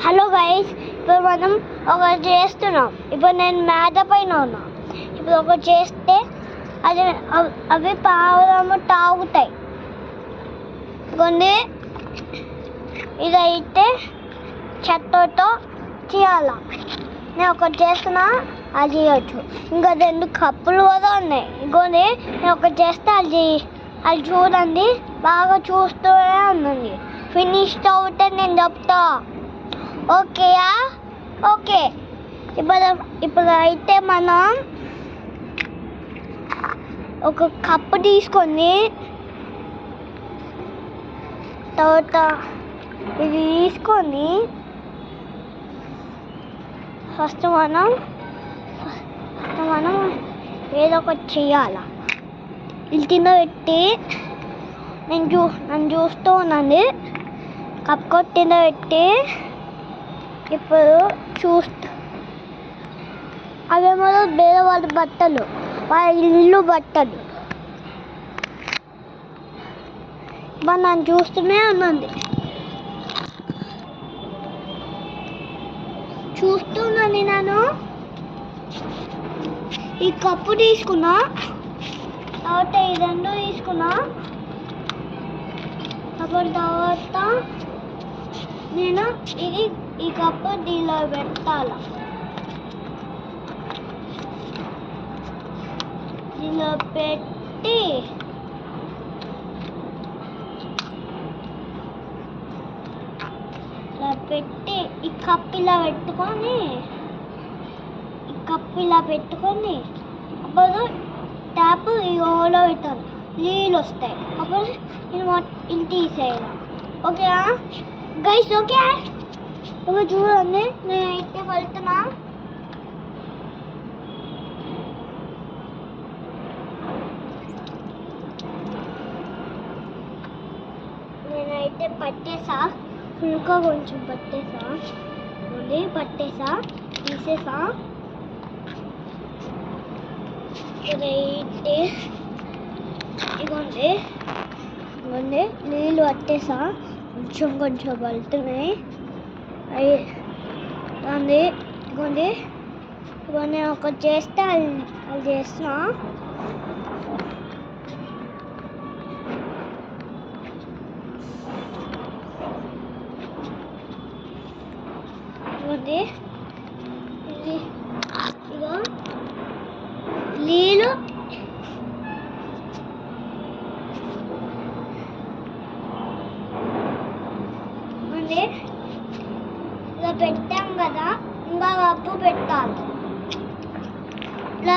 Hello guys, ఇప్పుడు మనం ఒకటి చేస్తున్నాం. ఇప్పుడు నేను మేడ పైన ఉన్నా. ఇప్పుడు ఒకటి చేస్తే అవి పావురము తాగుతాయి. కొన్ని ఇదైతే చెత్తతో చేయాల. నేను ఒకటి చేస్తున్నా, అది చేయొచ్చు. ఇంకా 2 కప్పులు కూడా ఉన్నాయి. ఇంకొని నేను ఒకటి చేస్తే అది చూడండి, బాగా చూస్తూనే ఉండండి. ఫినిష్ అవుతే నేను చెప్తా. ఓకేయా? ఓకే. ఇప్పుడు అయితే మనం ఒక కప్పు తీసుకొని తర్వాత ఇది తీసుకొని ఫస్ట్ మనం ఏదో ఒకటి చేయాల. ఇది తినబెట్టి నన్ను చూస్తూ ఉండండి. కప్పు తినబెట్టి ఇప్పుడు అవేమో వేరే వాళ్ళ బట్టలు, వాళ్ళ ఇల్లు బట్టలు. మరి నన్ను చూస్తూనే ఉండండి. చూస్తున్నాను. నేను ఈ కప్పు తీసుకున్నా, తర్వాత ఈ 2 తీసుకున్నా. తర్వాత నేను ఈ కప్పు దీనిలో పెట్టాలి. దీనిలో పెట్టి ఈ కప్పు ఇలా పెట్టుకొని అప్పుడు ట్యాప్ ఈ ఓలో పెట్టాలి. నీళ్ళు వస్తాయి. అప్పుడు ఇది తీసేయాలి. Okay guys? ఓకే. ఇప్పుడు చూడండి, నేనైతే వెళ్తున్నా. నేనైతే పట్టేసా, ఇంకా కొంచెం పట్టేసా, తీసేసా. ఇదైతే ఇగోండి నీళ్ళు పట్టేసా, కొంచెం వెళ్తున్నాయి. ఇగోండి ఇవన్నీ ఒకటి చేస్తే అది చేస్తున్నా. ఇగో నీళ్ళు ఇలా పెట్టాం కదా, ఇంకా కప్పు పెట్టాలి. ఇలా